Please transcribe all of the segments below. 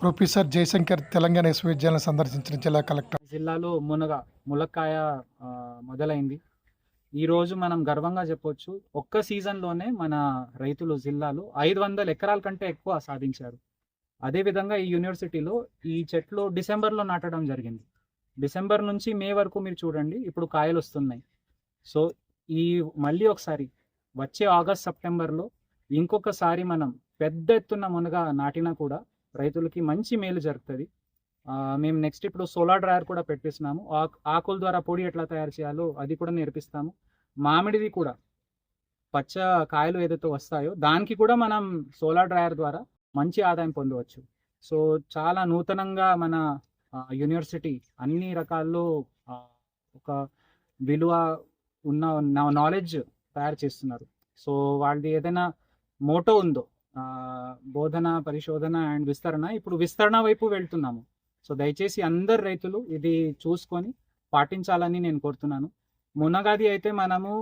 Professor Jayashankar Telangana విశ్వవిద్యాలయం సందర్శించిన జిల్లా కలెక్టర్. జిల్లాలో ములక్కాయ మొదలైంది. ఈరోజు మనం గర్వంగా చెప్పొచ్చు, ఒక్క సీజన్లోనే మన రైతులు జిల్లాలో 500 ఎకరాల కంటే ఎక్కువ సాధించారు. అదేవిధంగా ఈ యూనివర్సిటీలో ఈ చెట్లు డిసెంబర్లో నాటడం జరిగింది. డిసెంబర్ నుంచి మే వరకు మీరు చూడండి, ఇప్పుడు కాయలు వస్తున్నాయి. సో మళ్ళీ ఒకసారి వచ్చే ఆగస్ట్ సెప్టెంబర్లో ఇంకొకసారి మనం పెద్ద ఎత్తున మునగ నాటినా కూడా రైతులకి మంచి మేలు జరుగుతుంది. మేము నెక్స్ట్ ఇప్పుడు సోలార్ డ్రైయర్ కూడా పెట్టిస్తున్నాము. ఆకుల ద్వారా పొడి ఎట్లా తయారు చేయాలో అది కూడా నేర్పిస్తాము. మామిడిది కూడా పచ్చ కాయలు ఏదైతే వస్తాయో దానికి కూడా మనం సోలార్ డ్రైయర్ ద్వారా మంచి ఆదాయం పొందవచ్చు. సో చాలా నూతనంగా మన యూనివర్సిటీ అన్ని రకాల్లో ఒక విలువ ఉన్న నాలెడ్జ్ తయారు చేస్తున్నారు. సో వాళ్ళది ఏదైనా మోటో ఉందో బోధన, పరిశోధన అండ్ విస్తరణ, ఇప్పుడు విస్తరణ వైపు వెళ్తున్నాము. సో దయచేసి అందరు రైతులు ఇది చూసుకొని పాటించాలని నేను కోరుతున్నాను. మునగాది అయితే మనము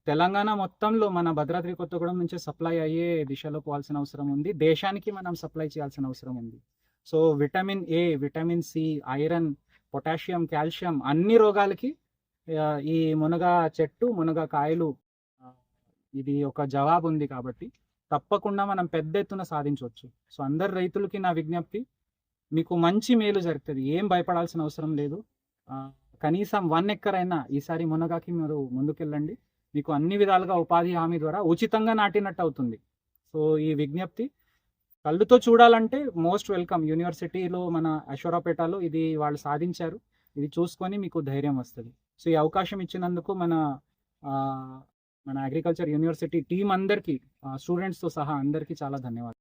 తెలంగాణ మొత్తంలో మన భద్రాద్రి కొత్తగూడెం నుంచి సప్లై అయ్యే దిశలో పోవాల్సిన అవసరం ఉంది. దేశానికి మనం సప్లై చేయాల్సిన అవసరం ఉంది. So vitamin A, vitamin C, iron, potassium, calcium అన్ని రోగాలకి ఈ మునగ చెట్టు, మునగ కాయలు ఇది ఒక జవాబు ఉంది. కాబట్టి తప్పకుండా మనం పెద్ద ఎత్తున సాధించవచ్చు. సో అందరు రైతులకి నా విజ్ఞప్తి, మీకు మంచి మేలు జరుగుతుంది, ఏం భయపడాల్సిన అవసరం లేదు. కనీసం 1 ఎకర్ అయినా ఈసారి మునగాకి మీరు ముందుకెళ్ళండి. మీకు అన్ని విధాలుగా ఉపాధి హామీ ద్వారా ఉచితంగా నాటినట్టు అవుతుంది. సో ఈ విజ్ఞప్తి కళ్ళుతో చూడాలంటే మోస్ట్ వెల్కమ్. యూనివర్సిటీలో మన అశ్వరాపేటలో ఇది వాళ్ళు సాధించారు. ఇది చూసుకొని మీకు ధైర్యం వస్తుంది. సో ఈ అవకాశం ఇచ్చినందుకు మన అగ్రికల్చర్ యూనివర్సిటీ టీం అందరికీ, స్టూడెంట్స్తో సహా అందరికీ చాలా ధన్యవాదాలు.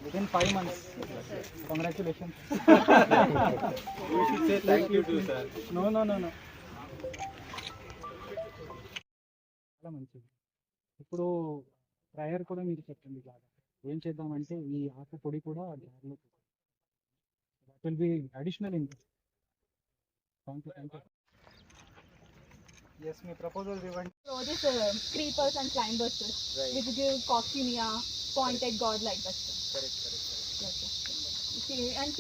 Within 5 months. Congratulations. You should say thank you to sir. No. చాలా మంచిది. ఇప్పుడు డ్రైయర్ కూడా మీరు చెప్పండి. ఇలాగా ఏం చేద్దామంటే ఈ ఆకు పొడి కూడా డ్రైయర్లో that will be additional income. Thank you. Yes, మీ ప్రపోజల్ ఇవ్వండి. So this creepers and climbers, Right. which give coccinea, pointed god like that. Correct. Yes, sir. See, and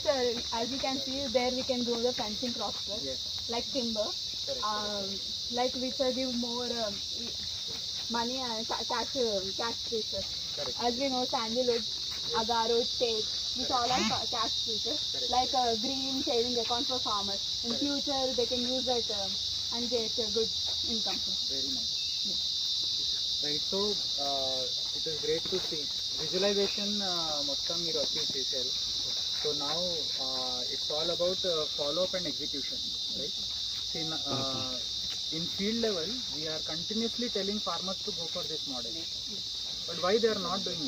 sir, as you can see, there we can grow the fencing crops, sir, Yes. like timber, Correct. like which give more money and cash features. Correct. As we know, sandalwood, agaro, teak, these all are cash features. Correct. Like green saving account for farmers. In Correct. future, they can use that and get a good income. Sir. Very nice. Yes. Right. So it is great to see visualization మొత్తం మీరు achieve చేశారు. So now it's all about follow up and execution, right? In field level, we are continuously telling farmers to go for this model. But why they are not doing,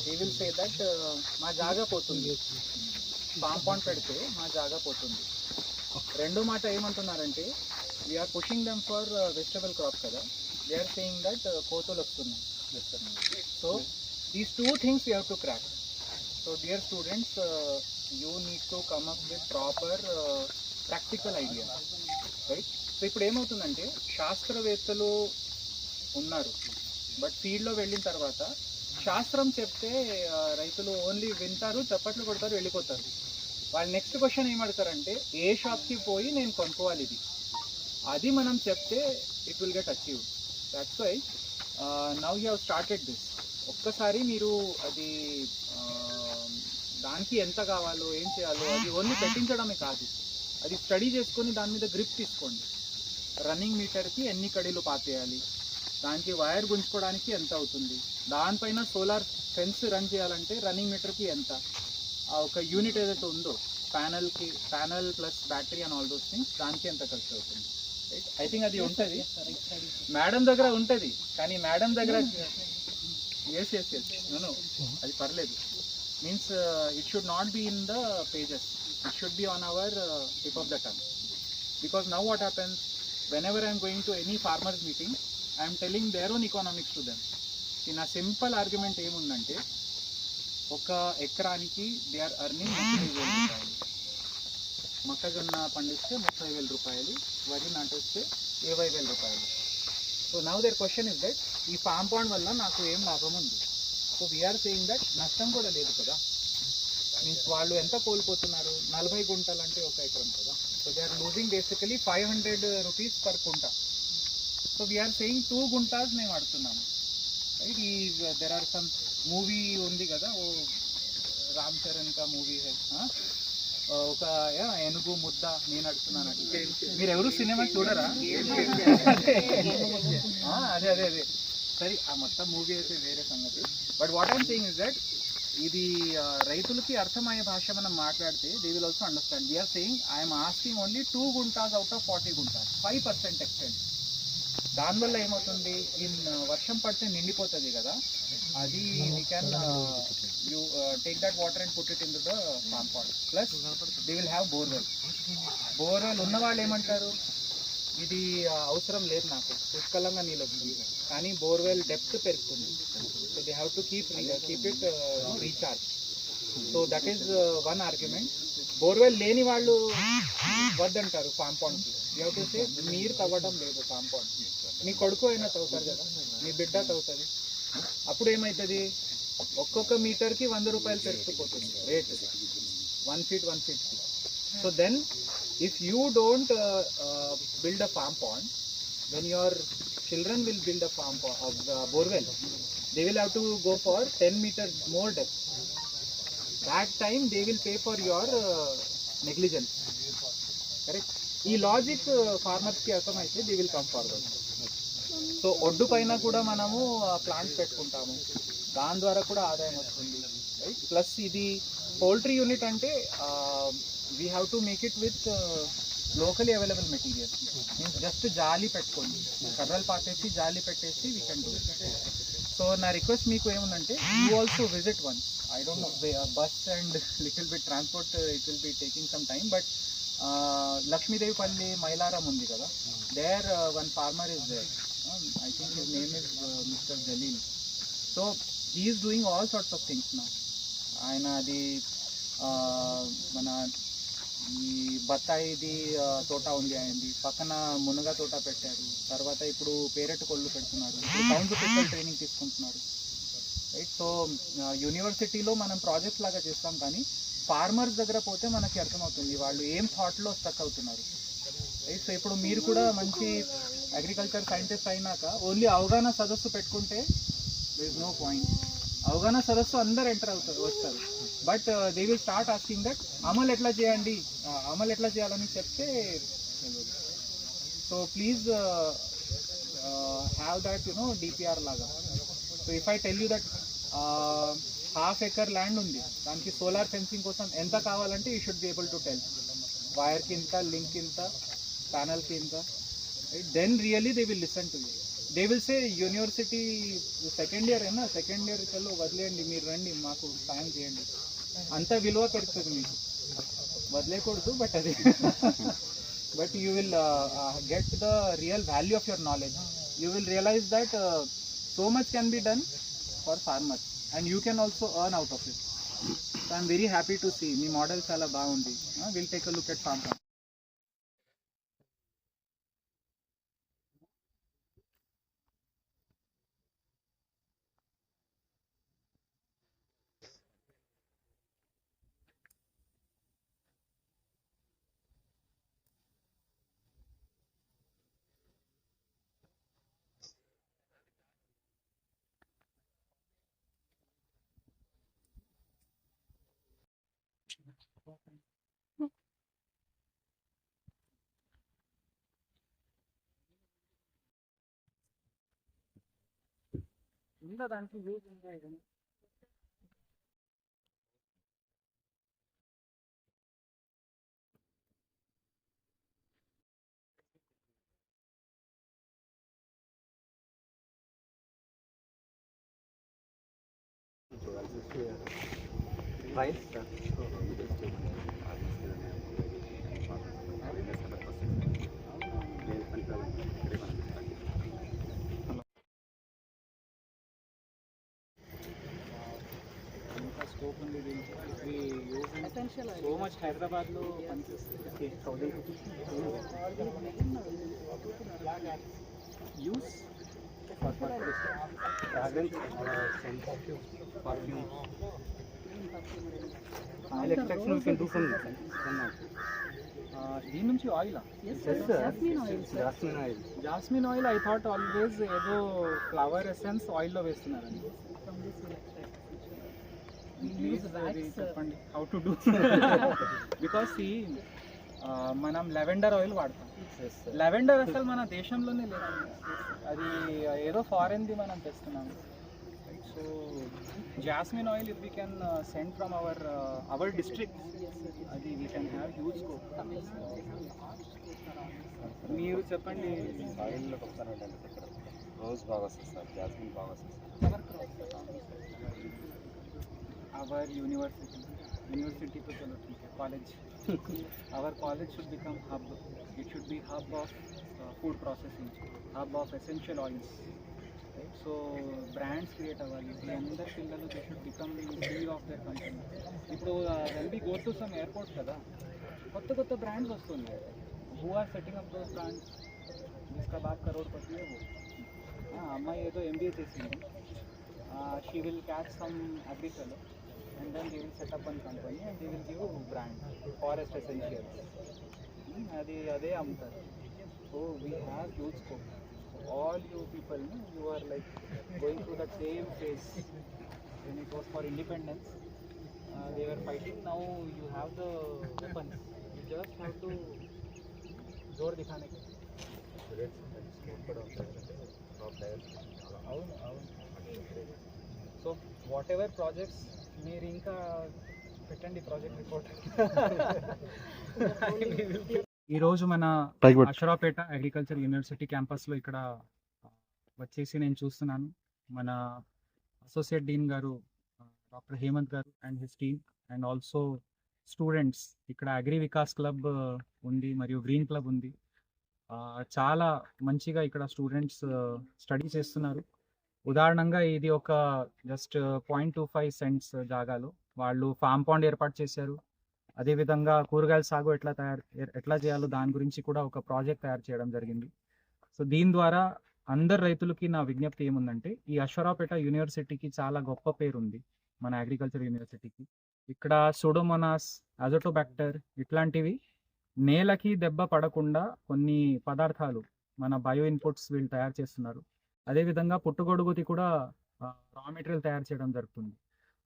they will say that మా జాగా పోతుంది, compound పెడితే మా జాగా పోతుంది. రెండో మాట ఏమంటున్నారంటే, we're pushing them for vegetable crop కదా, దే ఆర్ సేయింగ్ దట్ కోతులు వస్తున్నాయి. So these 2 things we have to crack. So dear students, you need to come up with proper practical idea, right? So ఇప్పుడు ఏమవుతుందంటే, శాస్త్రవేత్తలు ఉన్నారు, but ఫీల్డ్లో వెళ్ళిన తర్వాత శాస్త్రం చెప్తే రైతులు ఓన్లీ వింటారు, చప్పట్లు కొడతారు, వెళ్ళిపోతారు. వాళ్ళు నెక్స్ట్ క్వశ్చన్ ఏమడతారంటే, ఏ షాప్కి పోయి నేను కొనుక్కోవాలి ఇది, అది మనం చెప్తే it will get achieved. That's why now you have started this. ఒక్కసారి మీరు అది దానికి ఎంత కావాలో ఏం చేయాలో అది ఓన్లీ పెట్టించడమే కాదు, అది స్టడీ చేసుకొని దాని మీద గ్రిప్ తీసుకోండి. రన్నింగ్ మీటర్కి ఎన్ని కడీలు పాతేయాలి, దానికి వైర్ గుంజుకోవడానికి ఎంత అవుతుంది, దానిపైన సోలార్ ఫెన్స్ రన్ చేయాలంటే రన్నింగ్ మీటర్కి ఎంత, ఆ ఒక యూనిట్ ఏదైతే ఉందో panel plus battery and all those things దానికి ఎంత ఖర్చు అవుతుంది, రైట్. ఐ థింక్ అది ఉంటుంది మేడం దగ్గర ఉంటుంది, కానీ మేడం దగ్గర ఎస్ నో అది పర్లేదు. Means it should not be in the pages, it should be on our tip of the tongue. Because now what happens, whenever I am going to any farmers meeting, I am telling their own economics to them. In a simple argument ఏముందంటే, ఒక ఎకరానికి they are earning 30,000 రూపాయలు, మొక్కజొన్న పండిస్తే 30,000 రూపాయలు, వరి నాటేస్తే 20,000 రూపాయలు. So now there question is that ఈ ఫామ్ పాండ్ వల్ల నాకు ఏం లాభం ఉంది. సో వీఆర్ సేయింగ్ దట్ నష్టం కూడా లేదు కదా. మీన్స్ వాళ్ళు ఎంత కోల్పోతున్నారు, 40 గుంటలు అంటే ఒక ఎకరం కదా. So they are losing basically 500 rupees per కుంట. సో వీఆర్ సేయింగ్ 2 గుంటాస్ మేము ఆడుతున్నాము, రైట్. ఈ దెర్ ఆర్ సమ్ మూవీ ఉంది కదా, ఓ రామ్ చరణ్ కా మూవీ హై, ఒక ఏనుగు ముద్ద నేను అడుగుతున్నాను. మీరు ఎవరు సినిమా చూడరా? అదే అదే అదే సరే, ఆ మొత్తం మూవీ అయితే వేరే సంగతి. But what I'm saying is that ఇది రైతులకి అర్థమయ్యే భాష మనం మాట్లాడితే they will also understand. We're saying I'm asking only 2 guntas out of 40 guntas, 5% extent. దానివల్ల ఏమవుతుంది, వర్షం పడితే నిండిపోతుంది కదా, అది we can you take that water and put it into the farm pond. Plus they will have borewell ఉన్న వాళ్ళు ఏమంటారు, ఇది అవసరం లేదు నాకు, పుష్కలంగా నీళ్ళు వస్తుంది, కానీ బోర్వెల్ డెప్త్ పెరుగుతుంది. So they have to keep it recharge. So that is one argument. Borewell లేని వాళ్ళు వద్దంటారు ఫామ్ పాండ్కి. యూ హ్యావ్ టు సే నీరు తవ్వడం లేదు ఫామ్ పాండ్, మీ కొడుకు అయినా తవ్వుతారు కదా, మీ బిడ్డ తవ్వుతుంది. అప్పుడు ఏమవుతుంది, ఒక్కొక్క మీటర్కి 100 రూపాయలు పెరుగుతుపోతుంది రేట్, 1 feet 1 feetకి. So then if you don't build a farm pond, when your children will build a farm pond of borewell, they will have to go for 10 meters more depth. That time they will pay for your negligence, correct. ఈ logic farmers కి అర్థమైతే they will come forward. So ఒడ్డు పైన కూడా మనము plants పెట్టుకుంటాము, దాని ద్వారా కూడా ఆదాయం వస్తుంది, రైట్. ప్లస్ ఇది పౌల్ట్రీ యూనిట్ అంటే we have to make it with locally available material. Means just జాలి పెట్టుకోండి, కర్రలు పాటేసి జాలి పెట్టేసి we can do it. So నా రిక్వెస్ట్ మీకు ఏముందంటే, you also visit once. I don't know bus and little bit transport it will be taking some time, but Lakshmidevipalli Mailaram ఉంది కదా, there one farmer is there. I think his name is mister Jaleel. So he is doing all sorts of things now. ఆయన అది మన ఈ బత్తాయిది తోట ఉంది ఆయనది, పక్కన మునగ తోట పెట్టారు, తర్వాత ఇప్పుడు పేరెట్ కొళ్ళు పెడుతున్నారు, సౌండ్ పిక్కల్ ట్రైనింగ్ తీసుకుంటున్నారు, రైట్. సో యూనివర్సిటీలో మనం ప్రాజెక్ట్ లాగా చేస్తాం, కానీ ఫార్మర్స్ దగ్గర పోతే మనకి అర్థమవుతుంది వాళ్ళు ఏం థాట్లో స్టక్ అవుతున్నారు, రైట్. సో ఇప్పుడు మీరు కూడా మంచి అగ్రికల్చర్ సైంటిస్ట్ అయినాక ఓన్లీ అవగాహన సదస్సు పెట్టుకుంటే దేర్ ఇస్ నో పాయింట్. అవగాహన సదస్సు అందరు ఎంటర్ వస్తారు, but they will start asking that అమలు ఎట్లా చేయండి, అమలు ఎట్లా చేయాలని చెప్తే. So please have that DPR లాగా. So if I tell you that 1/2 acre land ఉంది, దానికి సోలార్ ఫెన్సింగ్ కోసం ఎంత కావాలంటే you should be able to tell, వైర్కి ఇంత, లింక్ ఇంత, ప్యానల్కి ఇంత, then really they will listen to you. They will say university second year అయినా, సెకండ్ ఇయర్ కల్లా వదిలేయండి, మీరు రండి మాకు సాయం చేయండి, అంత విలువ పెరుగుతుంది మీకు. వదిలేకూడదు, బట్ అది but you will get the real value of your knowledge. You will realise that so much can be done for farmers and you can also earn out of it. So I'm very happy to see మీ model చాలా బాగుంది. Will take a look at farm. కింద దాంట్లో use ఉంది. ఇంకా scope ఉంది దీనికి. ఇది యూజ్ Essential సో మచ్ హైదరాబాద్లో పనిచేస్తుంది. Use Oil extraction we can do from దీని నుంచి ఆయిలా? Jasmine oil, sir. jasmine oil. Jasmine oil I thought always ఏదో ఫ్లవర్ ఎసెన్స్ ఆయిల్లో వేస్తున్నారండి. From this we extract. Please wax, అది sir. చెప్పండి హౌ టు డూ. బికాస్ మనం లెవెండర్ ఆయిల్ వాడతాం. లెవెండర్ అసలు మన దేశంలోనే లేదండి. అది ఏదో ఫారెన్ది మనం తెస్తున్నాము. So jasmine oil if we can send from our district, అది we can have huge scope. మీరు చెప్పండి. ఆయిల్లో ఒకసారి ఉండాలి. ఇక్కడ రోజ్ బాగా వస్తుంది సార్, జాస్మిన్ బాగా వస్తుంది sir. Our university to chalo theek hai, college. Our college should become hub. It should be hub of food processing, hub of essential oils. Right? So brands create avali. The andar pillalu they should become free of their company. Ippudu when we go to some airports kada, kotta brands vastunayi. Who are setting up those brands? Jiska baat crorepati hai wo. అమ్మాయి ఏదో MBA చేసింది. She will catch some agri fellow and then they will set up one company and they will give brand forest essentials. అది అదే అమ్ముతారు. So we have huge scope. All you people, you are like going through that same phase. When it was for independence, they were fighting. Now you have the weapons. You just have to जोर दिखाने के. అవును. So what ever projects మీరు ఇంకా పెట్టండి project report. ఈరోజు మన అషరాపేట agriculture university క్యాంపస్లో ఇక్కడ వచ్చేసి నేను చూస్తున్నాను మన అసోసియేట్ డీన్ గారు డాక్టర్ హేమంత్ గారు and his team and also students. ఇక్కడ అగ్రి వికాస్ క్లబ్ ఉంది మరియు గ్రీన్ క్లబ్ ఉంది. చాలా మంచిగా ఇక్కడ స్టూడెంట్స్ స్టడీ చేస్తున్నారు. ఉదాహరణంగా ఇది ఒక జస్ట్ 0.25 సెంట్స్ జాగాలో వాళ్ళు ఫామ్ పాండ్ ఏర్పాటు చేశారు. అదేవిధంగా కూరగాయల సాగు ఎట్లా చేయాలో దాని గురించి కూడా ఒక ప్రాజెక్ట్ తయారు చేయడం జరిగింది. సో దీని ద్వారా అందరు రైతులకి నా విజ్ఞప్తి ఏముందంటే, ఈ అశ్వరాపేట యూనివర్సిటీకి చాలా గొప్ప పేరు ఉంది మన అగ్రికల్చర్ యూనివర్సిటీకి. ఇక్కడ సూడోమోనాస్, అజోటోబాక్టర్ ఇట్లాంటివి నేలకి దెబ్బ పడకుండా కొన్ని పదార్థాలు మన బయో ఇన్పుట్స్ వీళ్ళు తయారు చేస్తున్నారు. అదేవిధంగా పుట్టుగొడుగుది కూడా రా మెటీరియల్ తయారు చేయడం జరుగుతుంది.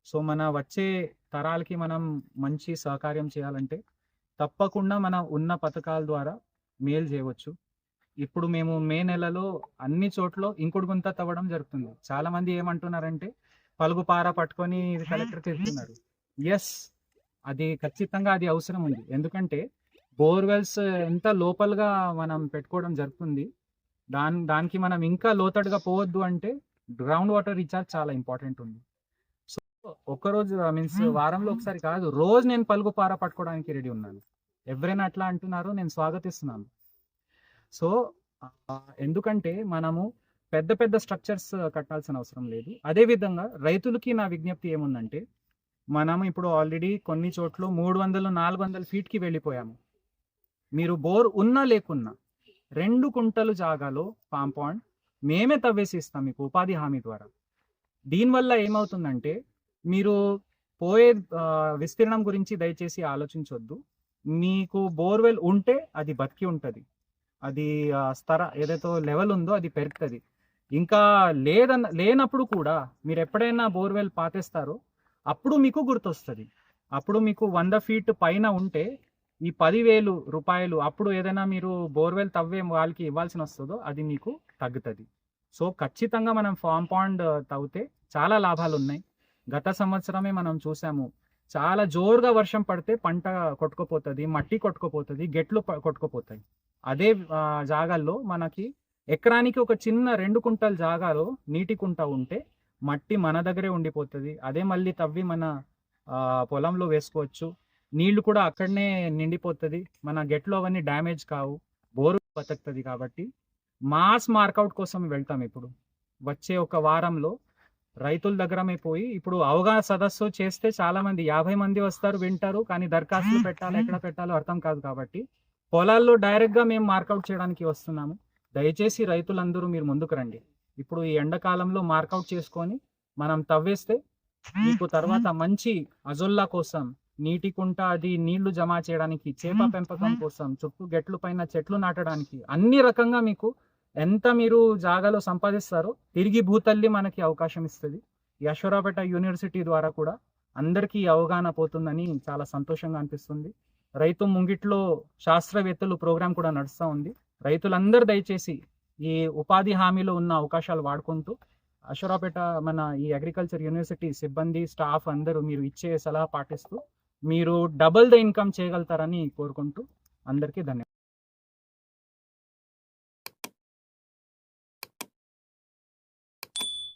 సో మన వచ్చే తరాలకి మనం మంచి సహకార్యం చేయాలంటే తప్పకుండా మన ఉన్న పథకాల ద్వారా మేలు చేయవచ్చు. ఇప్పుడు మేము మే నెలలో అన్ని చోట్ల ఇంకుడు గుంత తవ్వడం జరుగుతుంది. చాలా మంది ఏమంటున్నారంటే పలుగు పార పట్టుకొని కలెక్టర్ తిరుగుతున్నారు. ఎస్, అది ఖచ్చితంగా అది అవసరం ఉంది. ఎందుకంటే బోర్వెల్స్ ఎంత లోపలగా మనం పెట్టుకోవడం జరుగుతుంది, దానికి మనం ఇంకా లోతడుగా పోవద్దు అంటే గ్రౌండ్ వాటర్ రీఛార్జ్ చాలా ఇంపార్టెంట్ ఉంది. సో ఒక్కరోజు మీన్స్ వారంలో ఒకసారి కాదు, రోజు నేను పలుగు పార పట్టుకోవడానికి రెడీ ఉన్నాను. ఎవరైనా అట్లా అంటున్నారో నేను స్వాగతిస్తున్నాను. సో ఎందుకంటే మనము పెద్ద పెద్ద స్ట్రక్చర్స్ కట్టాల్సిన అవసరం లేదు. అదేవిధంగా రైతులకి నా విజ్ఞప్తి ఏముందంటే, మనం ఇప్పుడు ఆల్రెడీ కొన్ని చోట్ల 300-400 ఫీట్కి వెళ్ళిపోయాము. మీరు బోర్ ఉన్నా లేకున్నా 2 కుంటలు జాగాలో ఫామ్ పాండ్ మేమే తవ్వేసి ఇస్తాం మీకు ఉపాధి హామీ ద్వారా. దీనివల్ల ఏమవుతుందంటే, మీరు పోయే విస్తీర్ణం గురించి దయచేసి ఆలోచించొద్దు. మీకు బోర్వెల్ ఉంటే అది బతికి ఉంటుంది, అది ఏదైతే లెవెల్ ఉందో అది పెరుగుతుంది. ఇంకా లేనప్పుడు కూడా మీరు ఎప్పుడైనా బోర్వెల్ పాతేస్తారో అప్పుడు మీకు గుర్తొస్తుంది. అప్పుడు మీకు 100 ఫీట్ పైన ఉంటే ఈ 10,000 రూపాయలు అప్పుడు ఏదైనా మీరు బోర్వెల్ తవ్వే వాళ్ళకి ఇవ్వాల్సి వస్తుందో అది మీకు తగ్గుతుంది. సో ఖచ్చితంగా మనం ఫామ్ పాండ్ తవ్వితే చాలా లాభాలు ఉన్నాయి. గత సంవత్సరమే మనం చూసాము, చాలా జోరుగా వర్షం పడితే పంట కొట్టుకుపోతుంది, మట్టి కొట్టుకుపోతుంది, గెట్లు కొట్టుకుపోతాయి. అదే జాగాల్లో మనకి ఎకరానికి ఒక చిన్న 2 కుంటల జాగాలో నీటి కుంట ఉంటే మట్టి మన దగ్గరే ఉండిపోతుంది. అదే మళ్ళీ తవ్వి మన పొలంలో వేసుకోవచ్చు. నీళ్లు కూడా అక్కడనే నిండిపోతుంది, మన గెట్లు అవన్నీ డ్యామేజ్ కావు, బోరు బతుకుతుంది. కాబట్టి మాస్ మార్కౌట్ కోసం వెళ్తాం. ఇప్పుడు వచ్చే ఒక వారంలో రైతుల దగ్గరమే పోయి ఇప్పుడు అవగాహన సదస్సు చేస్తే చాలా మంది 50 మంది వస్తారు, వింటారు, కానీ దరఖాస్తులు పెట్టాలి, ఎక్కడ పెట్టాలో అర్థం కాదు. కాబట్టి పొలాల్లో డైరెక్ట్గా మేము మార్కౌట్ చేయడానికి వస్తున్నాము. దయచేసి రైతులందరూ మీరు ముందుకు రండి. ఇప్పుడు ఈ ఎండాకాలంలో మార్కౌట్ చేసుకొని మనం తవ్వేస్తే మీకు తర్వాత మంచి అజొల్లా కోసం, నీటి కుంట, అది నీళ్లు జమ చేయడానికి, చేప పెంపకం కోసం, చుట్టూ గెట్లు పైన చెట్లు నాటడానికి, అన్ని రకంగా మీకు ఎంత మీరు జాగాలో సంపాదిస్తారో తిరిగి భూతల్లి మనకి అవకాశం ఇస్తుంది. ఈ అశ్వరావుపేట యూనివర్సిటీ ద్వారా కూడా అందరికీ అవగాహన పోతుందని చాలా సంతోషంగా అనిపిస్తుంది. రైతు ముంగిట్లో శాస్త్రవేత్తలు ప్రోగ్రాం కూడా నడుస్తూ ఉంది. రైతులందరూ దయచేసి ఈ ఉపాధి హామీలో ఉన్న అవకాశాలు వాడుకుంటూ అశ్వరావుపేట మన ఈ అగ్రికల్చర్ యూనివర్సిటీ సిబ్బంది, స్టాఫ్ అందరూ మీరు ఇచ్చే సలహా పాటిస్తూ మీరు డబుల్ ద ఇన్కమ్ చేయగలుగుతారని కోరుకుంటూ అందరికీ ధన్యవాదాలు.